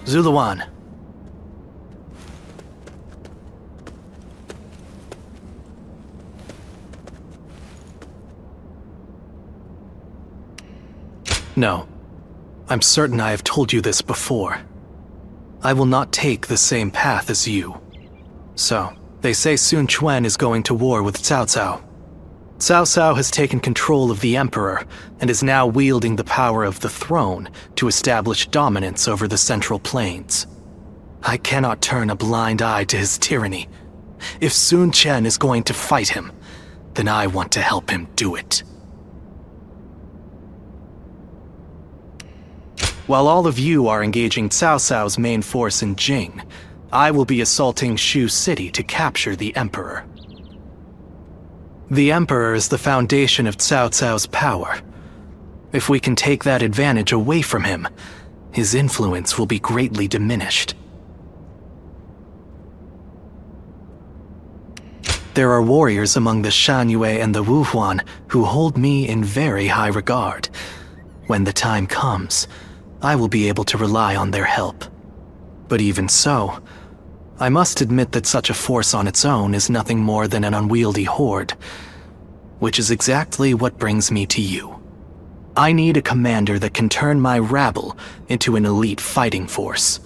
Zuluan. No. I'm certain I have told you this before. I will not take the same path as you. So, they say Sun Quan is going to war with Cao Cao. Cao Cao has taken control of the Emperor and is now wielding the power of the throne to establish dominance over the Central Plains. I cannot turn a blind eye to his tyranny. If Sun Quan is going to fight him, then I want to help him do it. While all of you are engaging Cao Cao's main force in Jing, I will be assaulting Shu City to capture the Emperor. The Emperor is the foundation of Cao Cao's power. If we can take that advantage away from him, his influence will be greatly diminished. There are warriors among the Shanyue and the Wuhuan who hold me in very high regard. When the time comes, I will be able to rely on their help. But even so, I must admit that such a force on its own is nothing more than an unwieldy horde, which is exactly what brings me to you. I need a commander that can turn my rabble into an elite fighting force.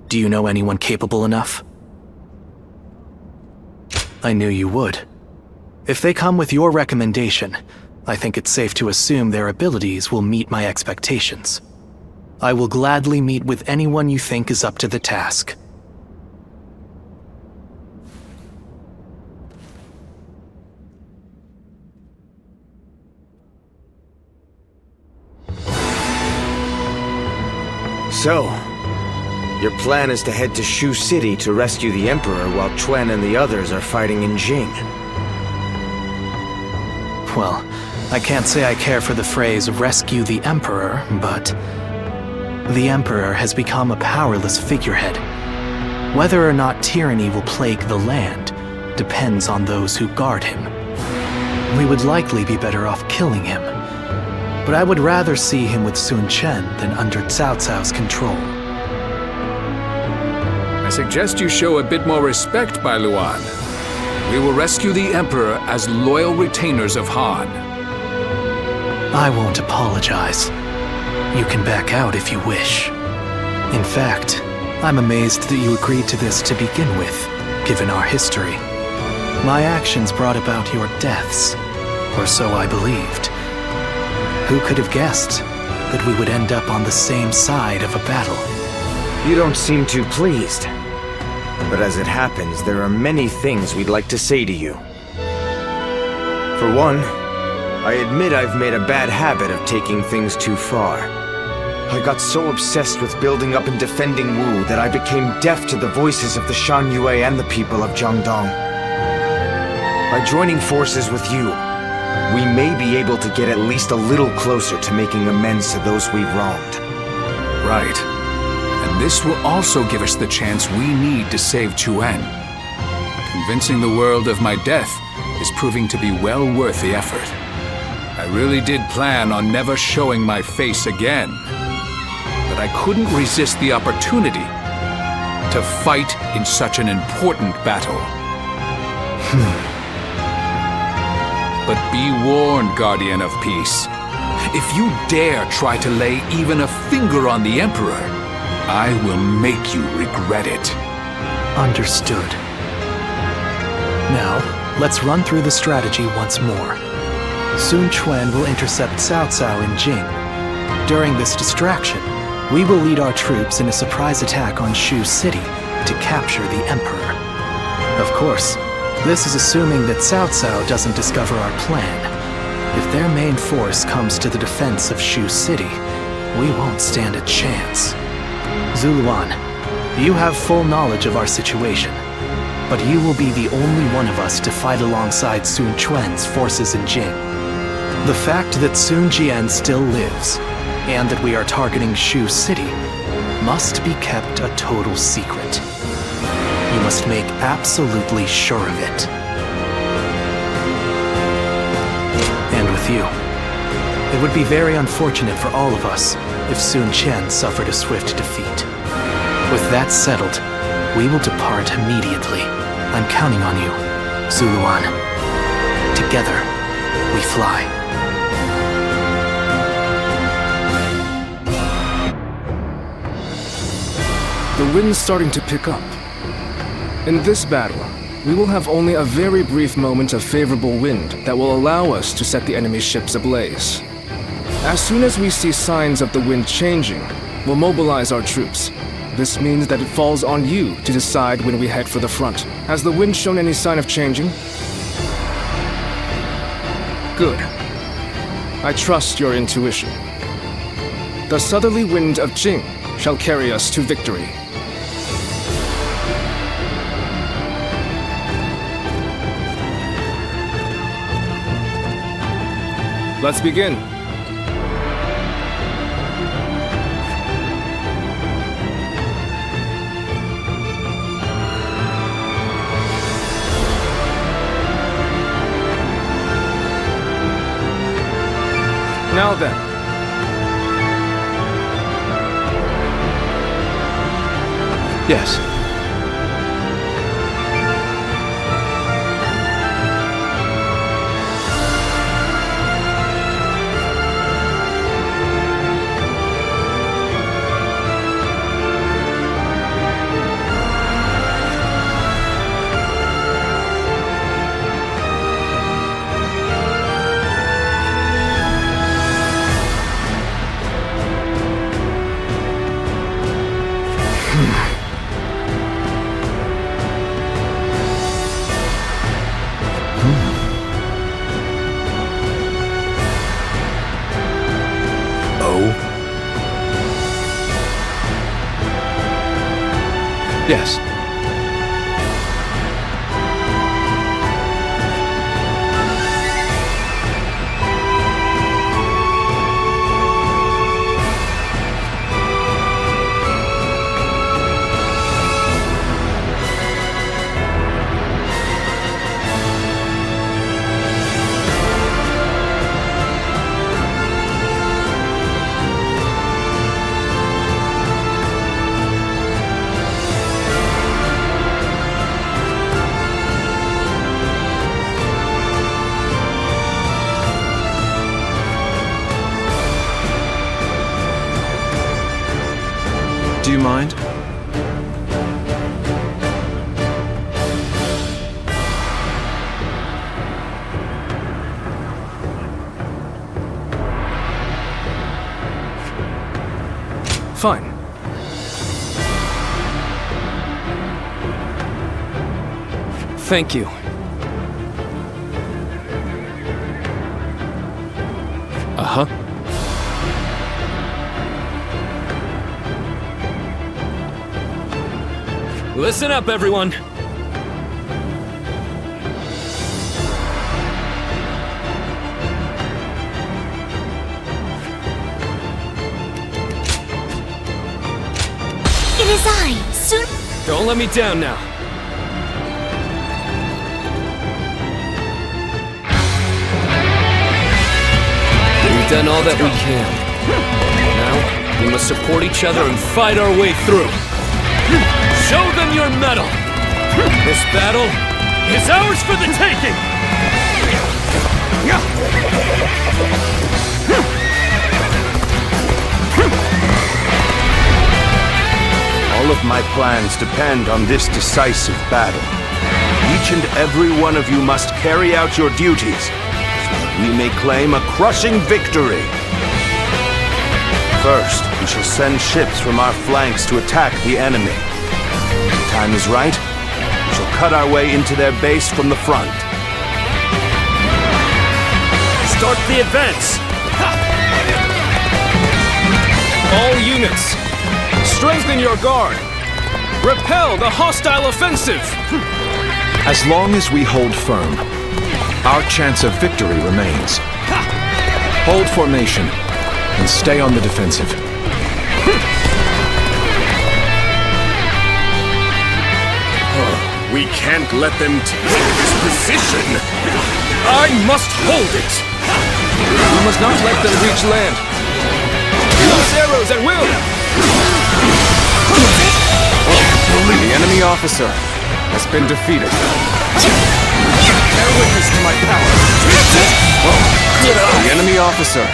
Do you know anyone capable enough? I knew you would. If they come with your recommendation, I think it's safe to assume their abilities will meet my expectations. I will gladly meet with anyone you think is up to the task. So, your plan is to head to Shu City to rescue the Emperor while Quan and the others are fighting in Jing. Well, I can't say I care for the phrase rescue the Emperor, but the Emperor has become a powerless figurehead. Whether or not tyranny will plague the land depends on those who guard him. We would likely be better off killing him, but I would rather see him with Sun Quan than under Cao Cao's control. I suggest you show a bit more respect, Bai Luan. We will rescue the Emperor as loyal retainers of Han. I won't apologize. You can back out if you wish. In fact, I'm amazed that you agreed to this to begin with, given our history. My actions brought about your deaths, or so I believed. Who could have guessed that we would end up on the same side of a battle? You don't seem too pleased. But as it happens, there are many things we'd like to say to you. For one, I admit I've made a bad habit of taking things too far. I got so obsessed with building up and defending Wu that I became deaf to the voices of the Shanyue and the people of Jiangdong. By joining forces with you, we may be able to get at least a little closer to making amends to those we've wronged. Right. And this will also give us the chance we need to save Chuan. Convincing the world of my death is proving to be well worth the effort. I really did plan on never showing my face again. But I couldn't resist the opportunity to fight in such an important battle. But be warned, Guardian of Peace. If you dare try to lay even a finger on the Emperor, I will make you regret it. Understood. Now, let's run through the strategy once more. Sun Quan will intercept Cao Cao in Jing. During this distraction, we will lead our troops in a surprise attack on Shu City to capture the Emperor. Of course, this is assuming that Cao Cao doesn't discover our plan. If their main force comes to the defense of Shu City, we won't stand a chance. Zuluan, you have full knowledge of our situation, but you will be the only one of us to fight alongside Sun Quan's forces in Jing. The fact that Sun Jian still lives, and that we are targeting Shu City, must be kept a total secret. You must make absolutely sure of it. And with you, it would be very unfortunate for all of us if Sun Qian suffered a swift defeat. With that settled, we will depart immediately. I'm counting on you, Zuluan. Together, we fly. The wind's starting to pick up. In this battle, we will have only a very brief moment of favorable wind that will allow us to set the enemy ships ablaze. As soon as we see signs of the wind changing, we'll mobilize our troops. This means that it falls on you to decide when we head for the front. Has the wind shown any sign of changing? Good. I trust your intuition. The southerly wind of Jing shall carry us to victory. Let's begin. Now then. Yes. Yes. Do you mind? Fine. Thank you. Uh-huh. Listen up, everyone! It is I, Sun. Don't let me down now. We've done all that we can. Now, we must support each other and fight our way through. Show them your mettle! This battle is ours for the taking! All of my plans depend on this decisive battle. Each and every one of you must carry out your duties, so that we may claim a crushing victory. First, we shall send ships from our flanks to attack the enemy. When the time is right, we shall cut our way into their base from the front. Start the advance! All units, strengthen your guard. Repel the hostile offensive. As long as we hold firm, our chance of victory remains. Hold formation and stay on the defensive. We can't let them take this position! I must hold it. We must not let them reach land. Use arrows at will. officer has been defeated. Bear witness to my power. The enemy officer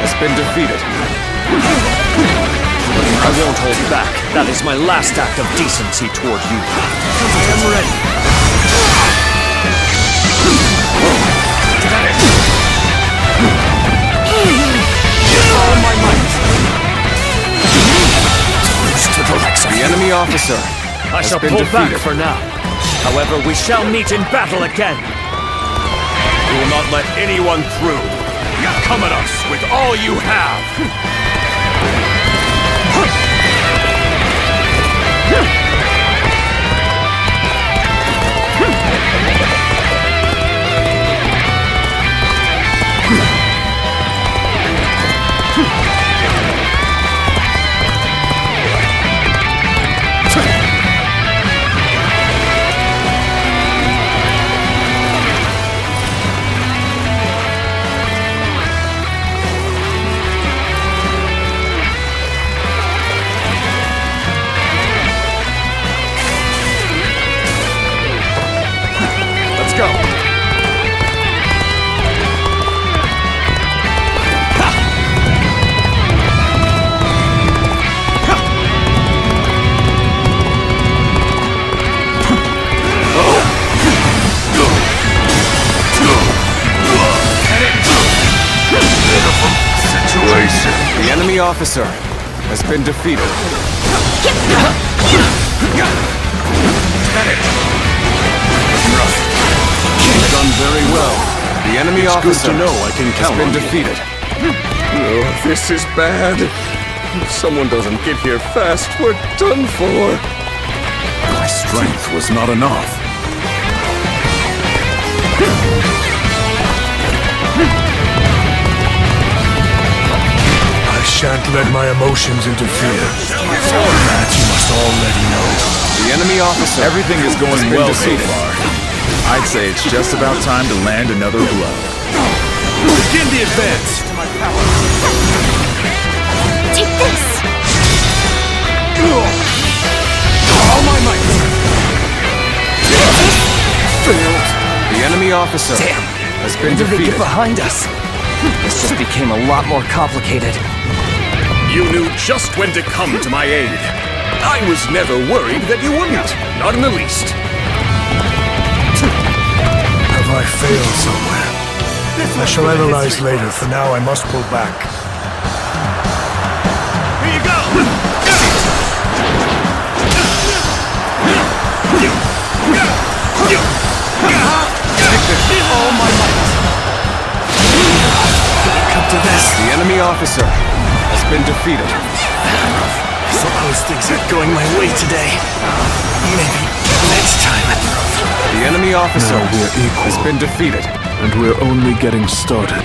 has been defeated. I won't hold back. That is my last act of decency toward you. I am ready. All my might. The enemy officer I has shall been pull back defeated. for now. However, we shall meet in battle again. We will not let anyone through. Come at us with all you have. The enemy officer has been defeated. Done very well. The enemy officer has been defeated. No, this is bad. If someone doesn't get here fast, we're done for. My strength was not enough. I shan't let my emotions interfere. That you must already know. The enemy officer. Everything is going well so far. I'd say it's just about time to land another blow. Begin the advance. Take this! All my might. Failed. The enemy officer has been When did they defeated. get behind us? This just became a lot more complicated. You knew just when to come to my aid. I was never worried that you wouldn't. Not in the least. Have I failed somewhere? I shall analyze later. For now, I must pull back. Here you go. All my might. Come to this. The enemy officer has been defeated. Suppose things aren't going my way today. Maybe next time. The enemy officer Now we're equal. has been defeated. And we're only getting started.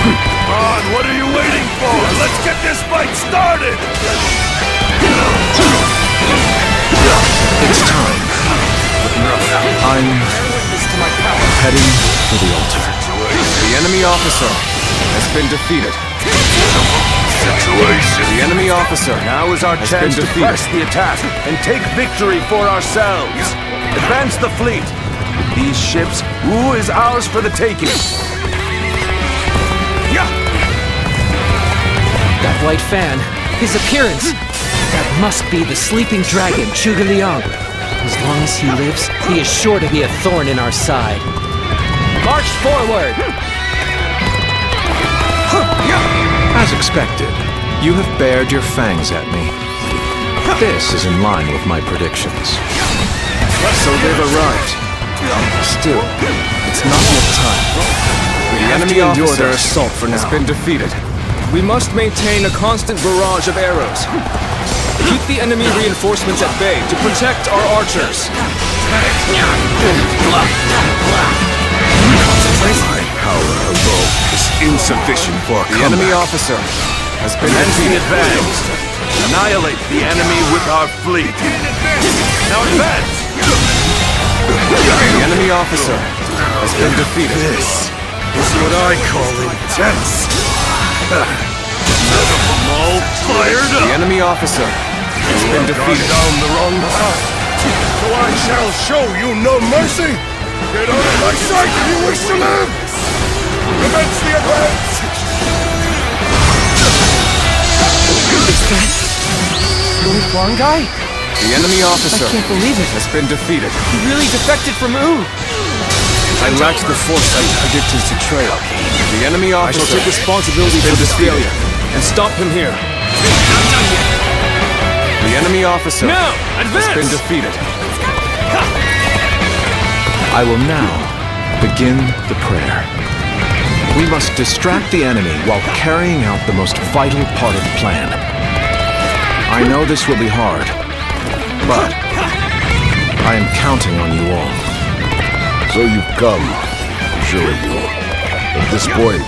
Come on, what are you waiting for? Let's get this fight started. It's time. I'm heading for the altar. The enemy officer has been defeated. The enemy officer Now is our has chance been to defeated. press the attack and take victory for ourselves. Advance the fleet. These ships, Wu is ours for the taking. That white fan, his appearance, that must be the sleeping dragon, Zhuge Liang. As long as he lives, he is sure to be a thorn in our side. March forward! As expected, you have bared your fangs at me. This is in line with my predictions. So they've arrived. Still, it's not yet time. The have enemy to endure officer their assault for has now. been defeated. We must maintain a constant barrage of arrows. Keep the enemy reinforcements at bay to protect our archers. My power alone is insufficient for a The enemy comeback. officer has been Commence the defeated. advance. Annihilate the enemy with our fleet. Now advance. The enemy officer has been defeated. This is what I call intense. I'm all fired up. The enemy officer has been defeated. Down the wrong path. So I shall show you no mercy. Get out of my sight if you wish to live. Commence the advance. Really Huang guy? The enemy officer I can't believe it. has been defeated. He really defected from Wu. I lacked the foresight to predict his betrayal. The enemy I officer shall take responsibility for this failure and stop him here. The enemy officer Now, has advance! been defeated. I will now begin the prayer. We must distract the enemy while carrying out the most vital part of the plan. I know this will be hard, but I am counting on you all. So you've come, Shiryu. At this point,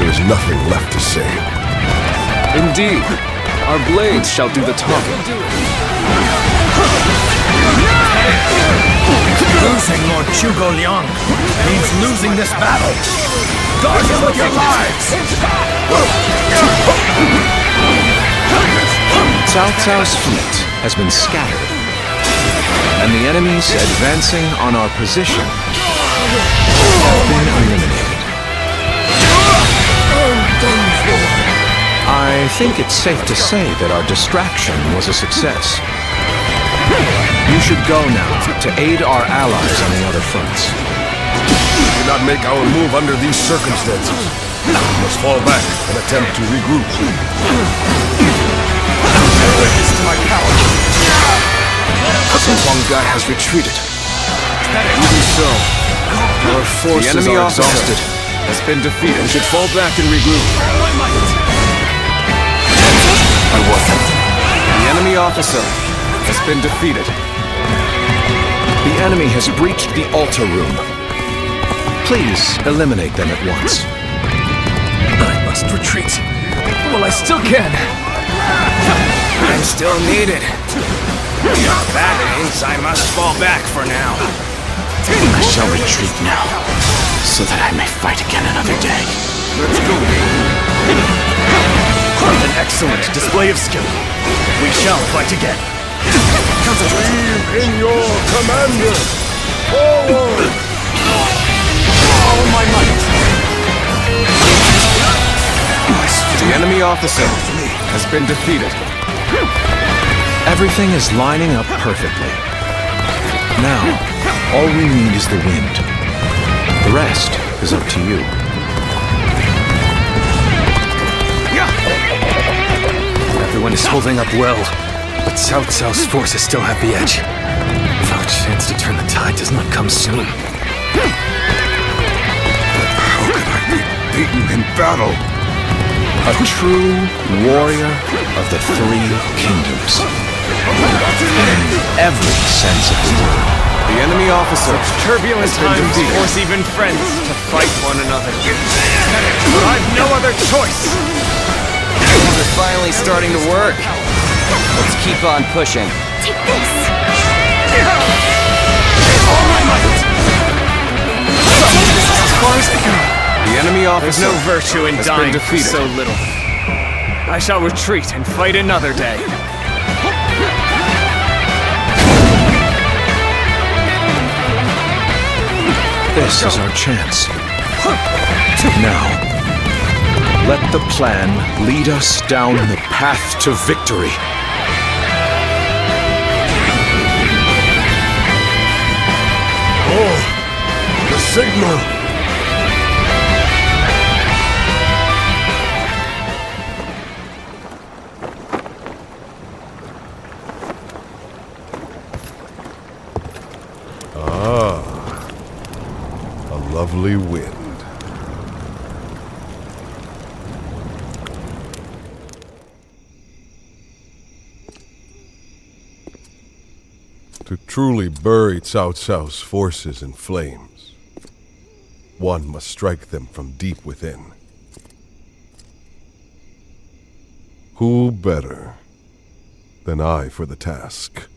there is nothing left to say. Indeed, our blades shall do the talking. Losing Lord Zhuge Liang means losing this battle. Guard him with your lives! Cao Cao's fleet has been scattered, and the enemies advancing on our position have been eliminated. I think it's safe to say that our distraction was a success. You should go now to aid our allies on the other fronts. We did not make our move under these circumstances. We must fall back and attempt to regroup. The Huang guy has retreated. Even so, our forces The enemy are officer exhausted. has been defeated. We should fall back and regroup. The enemy officer has been defeated. The enemy has breached the altar room. Please eliminate them at once. I must retreat. Well, I still can. I'm still needed. That means I must fall back for now. I shall retreat now, so that I may fight again another day. Let's go. An excellent display of skill. We shall fight again. Believe in your commander. Forward! All my might. The enemy officer has been defeated. Everything is lining up perfectly. Now, all we need is the wind. The rest is up to you. Everyone is holding up well, but Cao Cao's forces still have the edge. If our chance to turn the tide does not come soon. How can I be beaten in battle? A true warrior of the three kingdoms. In every sense of the word. The enemy officer Turbulent has been times defeated. force even friends to fight one another. I've no other choice. We're finally starting to work. Let's keep on pushing. Take this! All my might. As far as I go. The enemy There's officer no virtue in has dying been for defeated. so little. I shall retreat and fight another day. This is our chance. Now, let the plan lead us down the path to victory. Oh, the signal! Lovely wind. To truly bury Cao Cao's forces in flames, one must strike them from deep within. Who better than I for the task?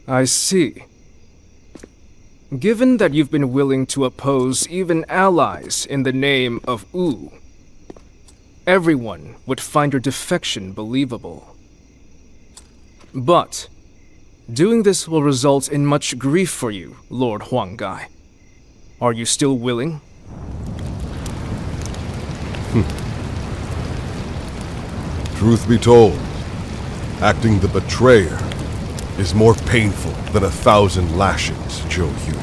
I see. Given that you've been willing to oppose even allies in the name of Wu, everyone would find your defection believable. But doing this will result in much grief for you, Lord Huanggai. Are you still willing? Truth be told, acting the betrayer is more painful than 1,000 lashings, Zhou Yu.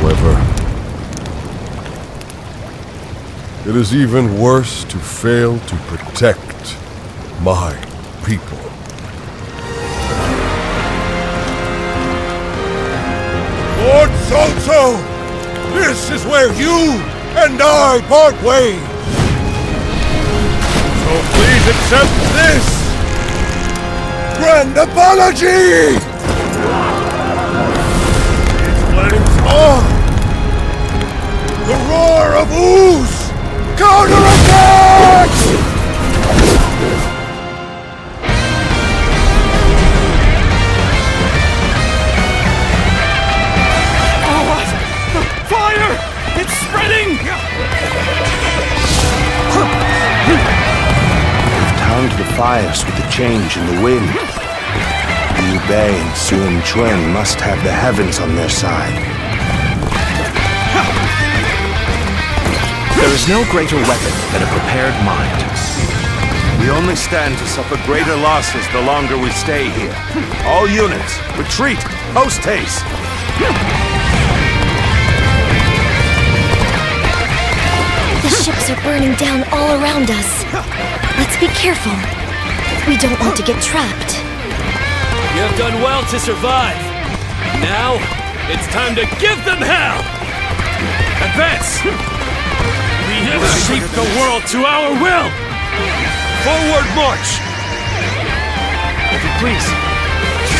However, it is even worse to fail to protect my people. Lord Cao, this is where you and I part ways. So please accept this grand apology! Its flames on! The roar of ooze! Counterattack! Fire! It's spreading! Timed the fires with the change in the wind. Liu Bei and Sun Quan must have the heavens on their side. There is no greater weapon than a prepared mind. We only stand to suffer greater losses the longer we stay here. All units, retreat! Post haste! The ships are burning down all around us. Let's be careful. We don't want to get trapped. You have done well to survive. Now, it's time to give them hell! Advance! We have shaped the world to our will! Forward march! Please,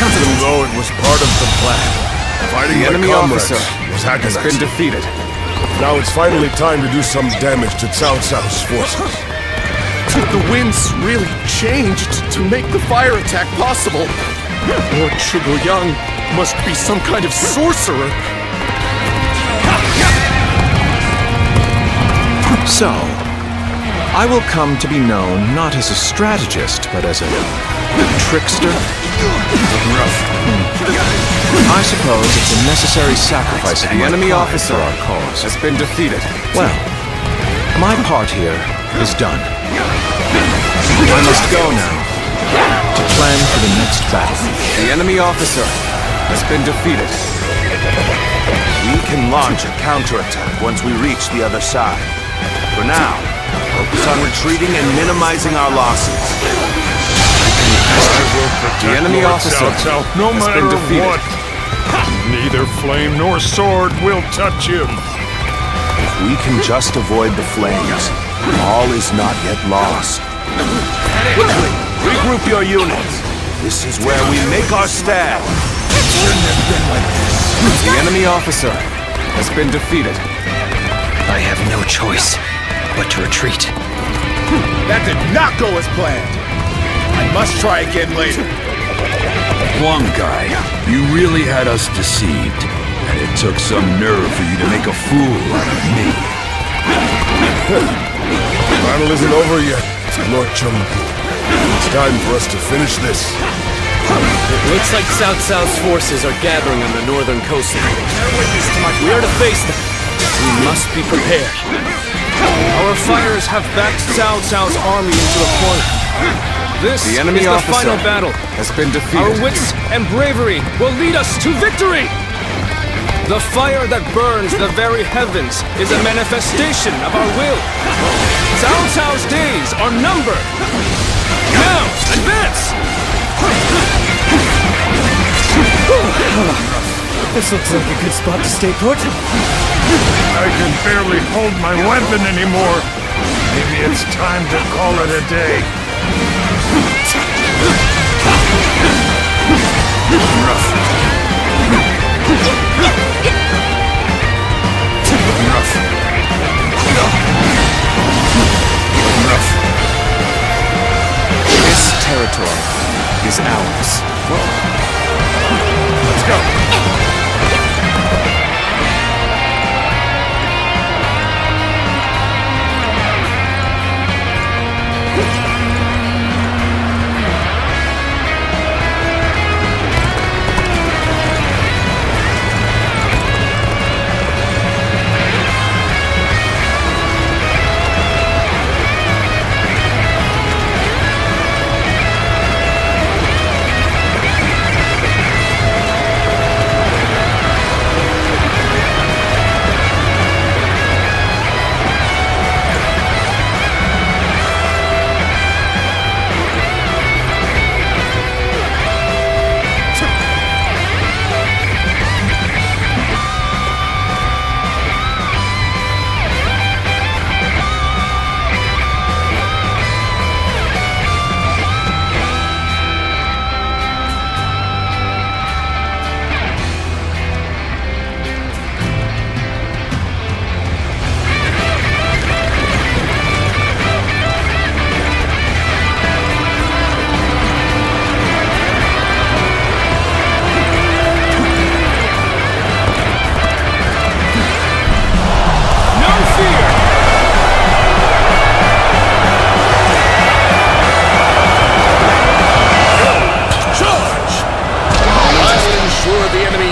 Even though it was part of the plan, fighting The my enemy comrades officer was has agonizing. been defeated. Now it's finally time to do some damage to Cao Cao's forces. The winds really changed to make the fire attack possible. Lord Zhuge must be some kind of sorcerer. So, I will come to be known not as a strategist, but as a trickster. I suppose it's a necessary sacrifice of The my enemy pride officer for our cause. has been defeated. Well, my part here is done. I must go now to plan for the next battle. The enemy officer has been defeated. We can launch a counterattack once we reach the other side. For now, focus on retreating and minimizing our losses. The enemy officer no has matter been defeated. what. Neither flame nor sword will touch him. If we can just avoid the flames, all is not yet lost. Quickly, regroup your units. This is where we make our stand. The enemy officer has been defeated. I have no choice but to retreat. That did not go as planned. I must try again later. Huanggai, you really had us deceived. And it took some nerve for you to make a fool out of me. The battle isn't over yet, Lord Zhou. It's time for us to finish this. It looks like Cao Cao's forces are gathering on the northern coastline. We are to face them. We must be prepared. Our fires have backed Cao Cao's army into a corner. This The enemy is the officer final battle. has been defeated. Our wits and bravery will lead us to victory! The fire that burns the very heavens is a manifestation of our will. Cao Cao's days are numbered. Now, advance! This looks like a good spot to stay put. I can barely hold my weapon anymore. Maybe it's time to call it a day. This territory is ours. Let's go!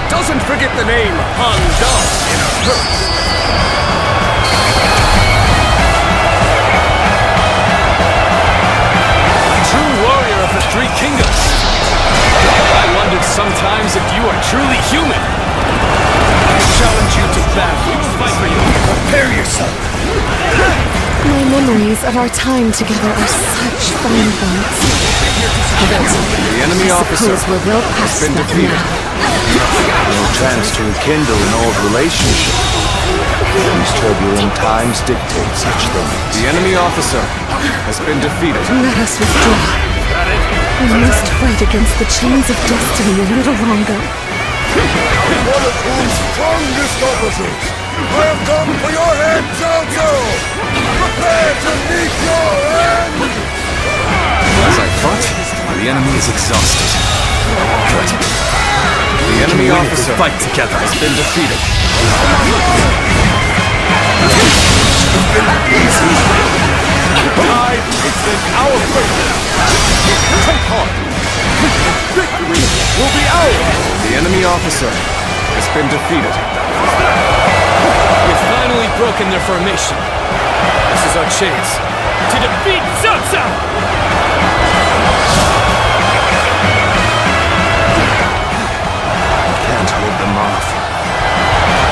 Doesn't forget the name Han Dong in our groups. True warrior of the Three Kingdoms. I wondered sometimes if you are truly human. I challenge you to battle. Fight for you. Prepare yourself. My memories of our time together are such fine ones. The enemy officer We're well past has been that defeated. now. No chance to rekindle an old relationship. These turbulent times dictate such things. The enemy officer has been defeated. Let us withdraw. We must fight against the chains of destiny a little longer. One of whose strongest officers! I have come for your head, Cao Cao! Prepare to meet your end! As I thought, the enemy is exhausted. Good. The enemy officer Fight together. has been defeated. Tonight, it's in our favor. Take heart. Victory will be ours. The enemy officer has been defeated. We've finally broken their formation. This is our chance to defeat Cao Cao! Can't hold them off.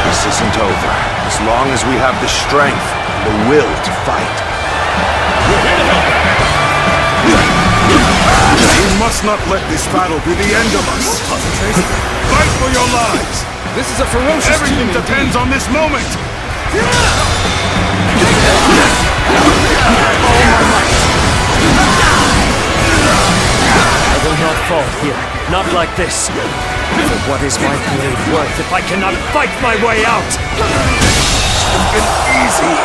This isn't over as long as we have the strength and the will to fight. We must not let this battle be the end of us. Fight for your lives. This is a ferocious Everything team depends on this moment. I will not fall here. Not like this. For what is my blade worth if I cannot fight my way out? Easy.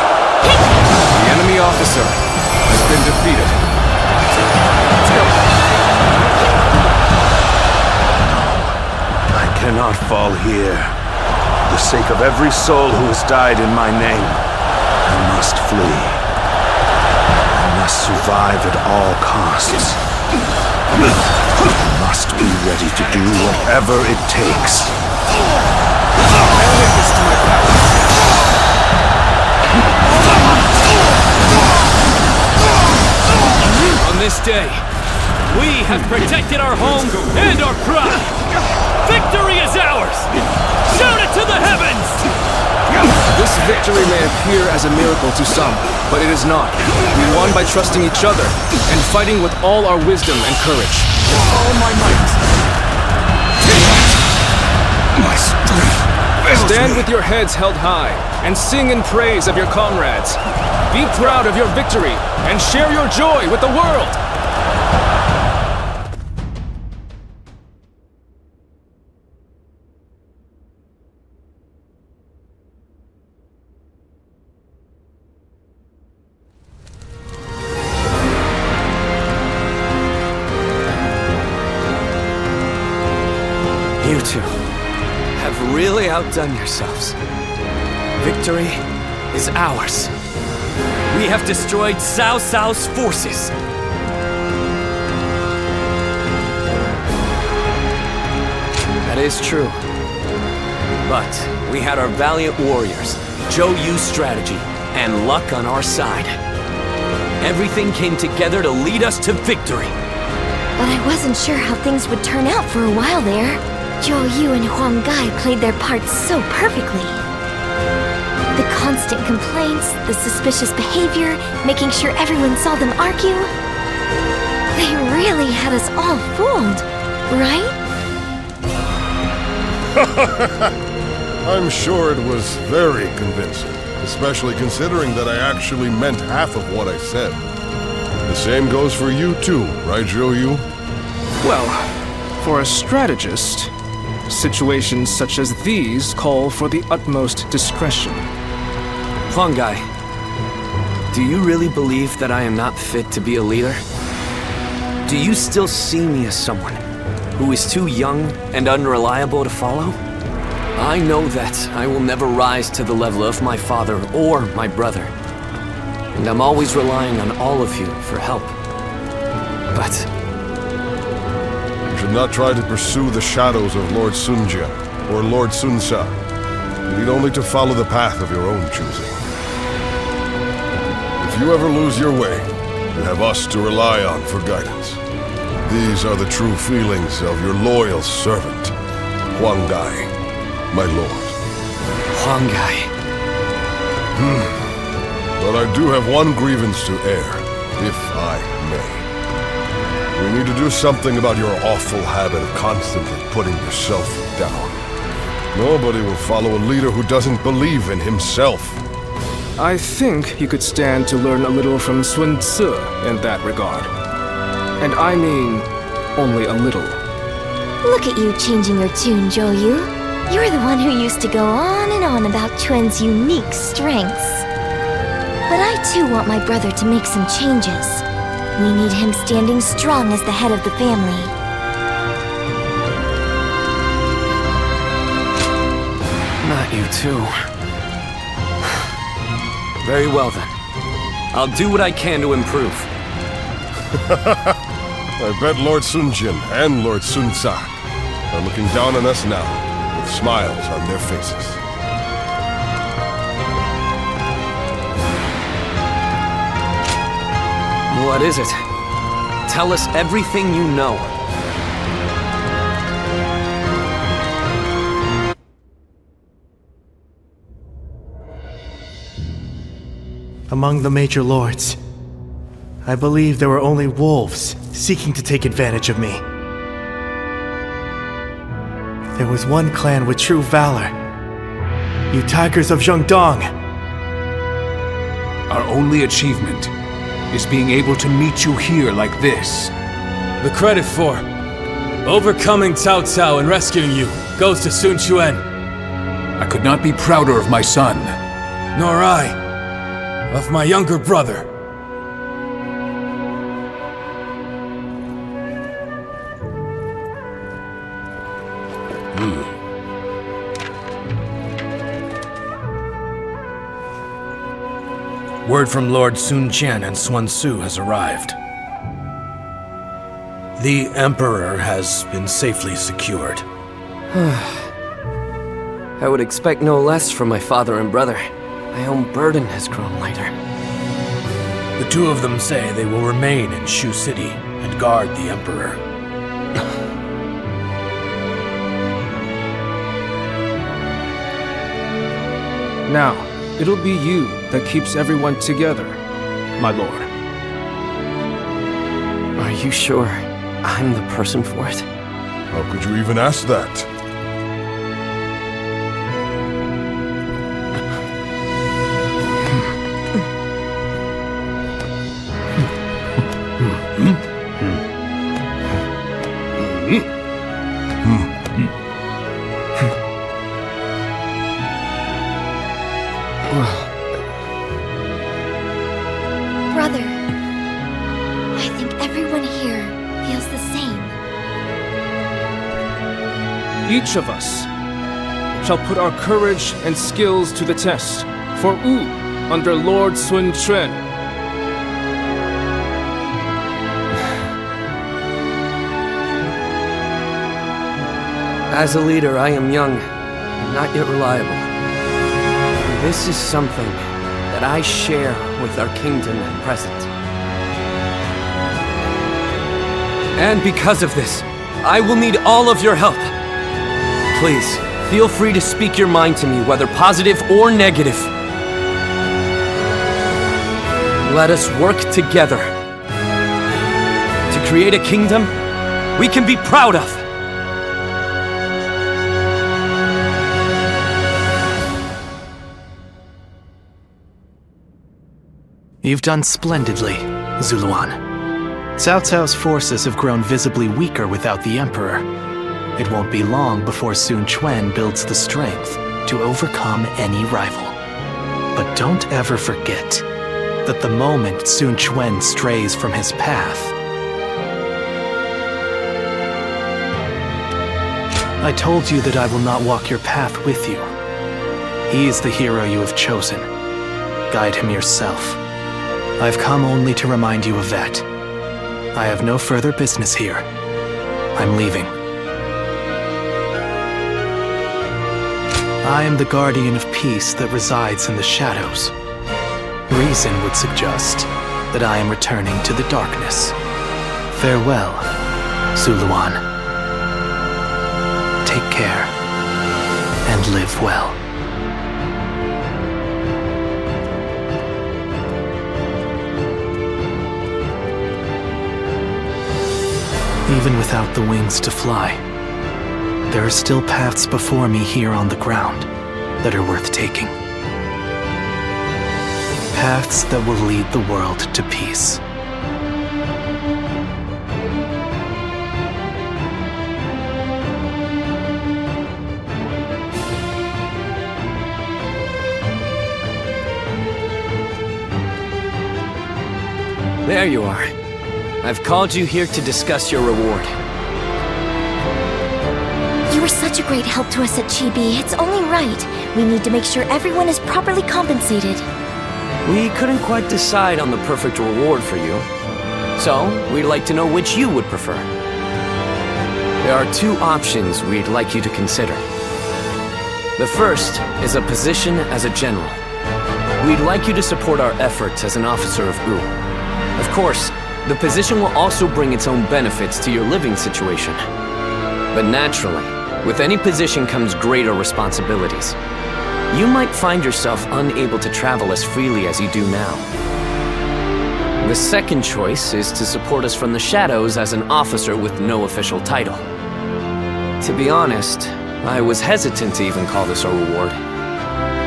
The enemy officer has been defeated. I cannot fall here. For the sake of every soul who has died in my name, I must flee. I must survive at all costs. I must be ready to do whatever it takes. On this day, we have protected our home and our pride. Victory is ours! Shout it to the heavens! This victory may appear as a miracle to some, but it is not. We won by trusting each other and fighting with all our wisdom and courage. All my might. My strength. Stand with your heads held high and sing in praise of your comrades. Be proud of your victory and share your joy with the world. You two have really outdone yourselves. Victory is ours. We have destroyed Cao Cao's forces. That is true. But we had our valiant warriors, Zhou Yu's strategy, and luck on our side. Everything came together to lead us to victory. But I wasn't sure how things would turn out for a while there. Zhou Yu and Huang Gai played their parts so perfectly. The constant complaints, the suspicious behavior, making sure everyone saw them argue. They really had us all fooled, right? I'm sure it was very convincing, especially considering that I actually meant half of what I said. The same goes for you too, right, Zhou Yu? Well, for a strategist, situations such as these call for the utmost discretion. Huang Gai, do you really believe that I am not fit to be a leader? Do you still see me as someone who is too young and unreliable to follow? I know that I will never rise to the level of my father or my brother. And I'm always relying on all of you for help. But you should not try to pursue the shadows of Lord Sun Jian or Lord Sun Sa. You need only to follow the path of your own choosing. If you ever lose your way, you have us to rely on for guidance. These are the true feelings of your loyal servant, Huang Gai, my lord. Huang Gai. But I do have one grievance to air, if I may. We need to do something about your awful habit of constantly putting yourself down. Nobody will follow a leader who doesn't believe in himself. I think you could stand to learn a little from Sun Tzu in that regard. And I mean, only a little. Look at you changing your tune, Zhou Yu. You're the one who used to go on and on about Quen's unique strengths. But I too want my brother to make some changes. We need him standing strong as the head of the family. Not you too. Very well then. I'll do what I can to improve. I bet Lord Sun Jian and Lord Sun Sa are looking down on us now, with smiles on their faces. What is it? Tell us everything you know. Among the major lords, I believe there were only wolves seeking to take advantage of me. There was one clan with true valor. You tigers of Zhengdong. Our only achievement is being able to meet you here like this. The credit for overcoming Cao Cao and rescuing you goes to Sun Quan. I could not be prouder of my son. Nor I, of my younger brother. Word from Lord Sun Jian and Sun Tzu has arrived. The Emperor has been safely secured. I would expect no less from my father and brother. My own burden has grown lighter. The two of them say they will remain in Shu City and guard the Emperor. Now, it'll be you that keeps everyone together, my lord. Are you sure I'm the person for it? How could you even ask that? Brother, I think everyone here feels the same. each of us shall put our courage and skills to the test for Wu under Lord Sun Quan. As a leader, I am young and not yet reliable. And this is something that I share with our kingdom at present. And because of this, I will need all of your help. Please, feel free to speak your mind to me, whether positive or negative. Let us work together to create a kingdom we can be proud of. You've done splendidly, Zuluan. Cao Cao's forces have grown visibly weaker without the Emperor. It won't be long before Sun Quan builds the strength to overcome any rival. But don't ever forget that the moment Sun Quan strays from his path, I told you that I will not walk your path with you. He is the hero you have chosen. Guide him yourself. I've come only to remind you of that. I have no further business here. I'm leaving. I am the guardian of peace that resides in the shadows. Reason would suggest that I am returning to the darkness. Farewell, Zuluan. Take care, and live well. Even without the wings to fly, there are still paths before me here on the ground that are worth taking. Paths that will lead the world to peace. There you are. I've called you here to discuss your reward. You were such a great help to us at Chibi. It's only right. We need to make sure everyone is properly compensated. We couldn't quite decide on the perfect reward for you. So, we'd like to know which you would prefer. There are two options we'd like you to consider. The first is a position as a general. We'd like you to support our efforts as an officer of Wu. Of course, the position will also bring its own benefits to your living situation. But naturally, with any position comes greater responsibilities. You might find yourself unable to travel as freely as you do now. The second choice is to support us from the shadows as an officer with no official title. To be honest, I was hesitant to even call this a reward.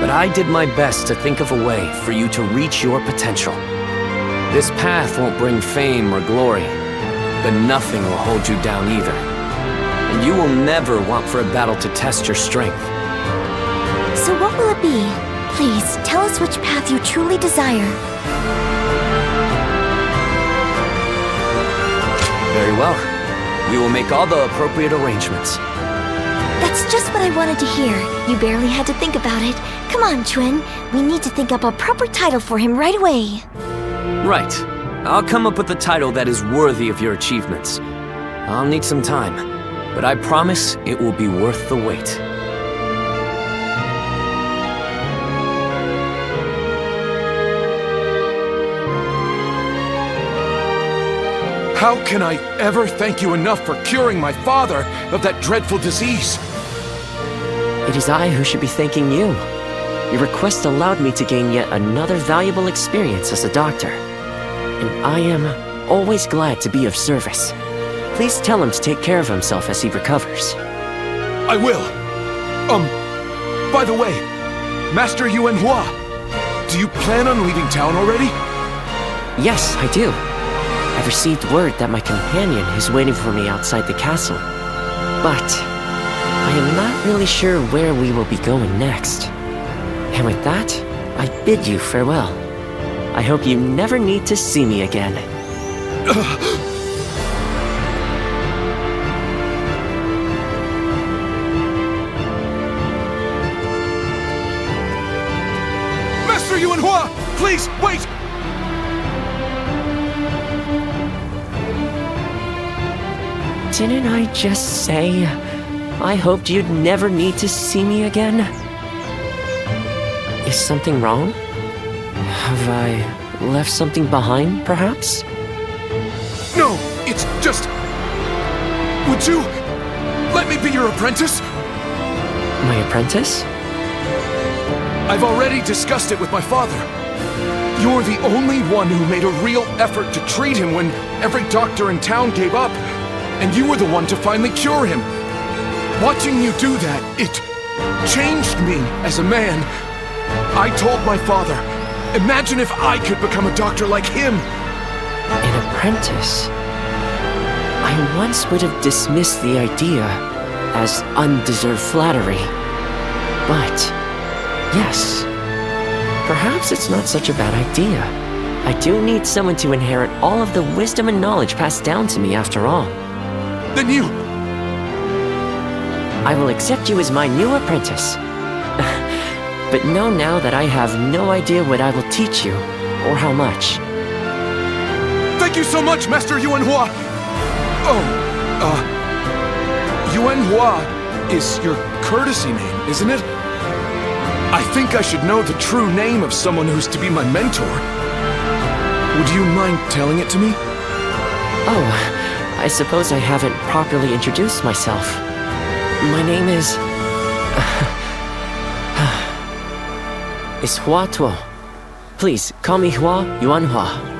But I did my best to think of a way for you to reach your potential. This path won't bring fame or glory, but nothing will hold you down either. And you will never want for a battle to test your strength. So what will it be? Please, tell us which path you truly desire. Very well. We will make all the appropriate arrangements. That's just what I wanted to hear. You barely had to think about it. Come on, Chuan. We need to think up a proper title for him right away. Right. I'll come up with a title that is worthy of your achievements. I'll need some time, but I promise it will be worth the wait. How can I ever thank you enough for curing my father of that dreadful disease? It is I who should be thanking you. Your request allowed me to gain yet another valuable experience as a doctor. And I am always glad to be of service. Please tell him to take care of himself as he recovers. I will. By the way, Master Yuan Hua, do you plan on leaving town already? Yes, I do. I've received word that my companion is waiting for me outside the castle. But I am not really sure where we will be going next. And with that, I bid you farewell. I hope you never need to see me again. Yuanhua! Please, wait! Didn't I just say I hoped you'd never need to see me again? Is something wrong? Have I left something behind, perhaps? No, it's just... Would you let me be your apprentice? My apprentice? I've already discussed it with my father. You're the only one who made a real effort to treat him when every doctor in town gave up, and you were the one to finally cure him. Watching you do that, it changed me as a man. I told my father, imagine if I could become a doctor like him. An apprentice? I once would have dismissed the idea as undeserved flattery. But, yes, perhaps it's not such a bad idea. I do need someone to inherit all of the wisdom and knowledge passed down to me after all. Then you... I will accept you as my new apprentice. But know now that I have no idea what I will teach you, or how much. Thank you so much, Master Yuanhua! Oh, Yuanhua is your courtesy name, isn't it? I think I should know the true name of someone who's to be my mentor. Would you mind telling it to me? Oh, I suppose I haven't properly introduced myself. My name is Hua Tuo. Please, call me Hua Yuanhua.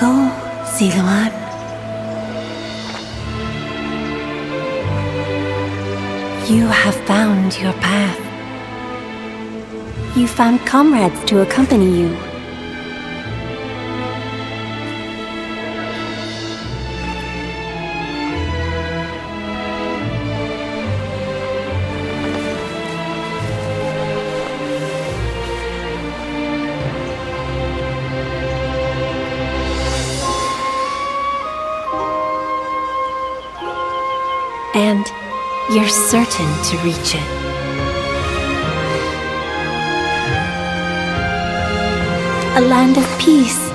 Go, Ziluan. You have found your path. You found comrades to accompany you. And you're certain to reach it. A land of peace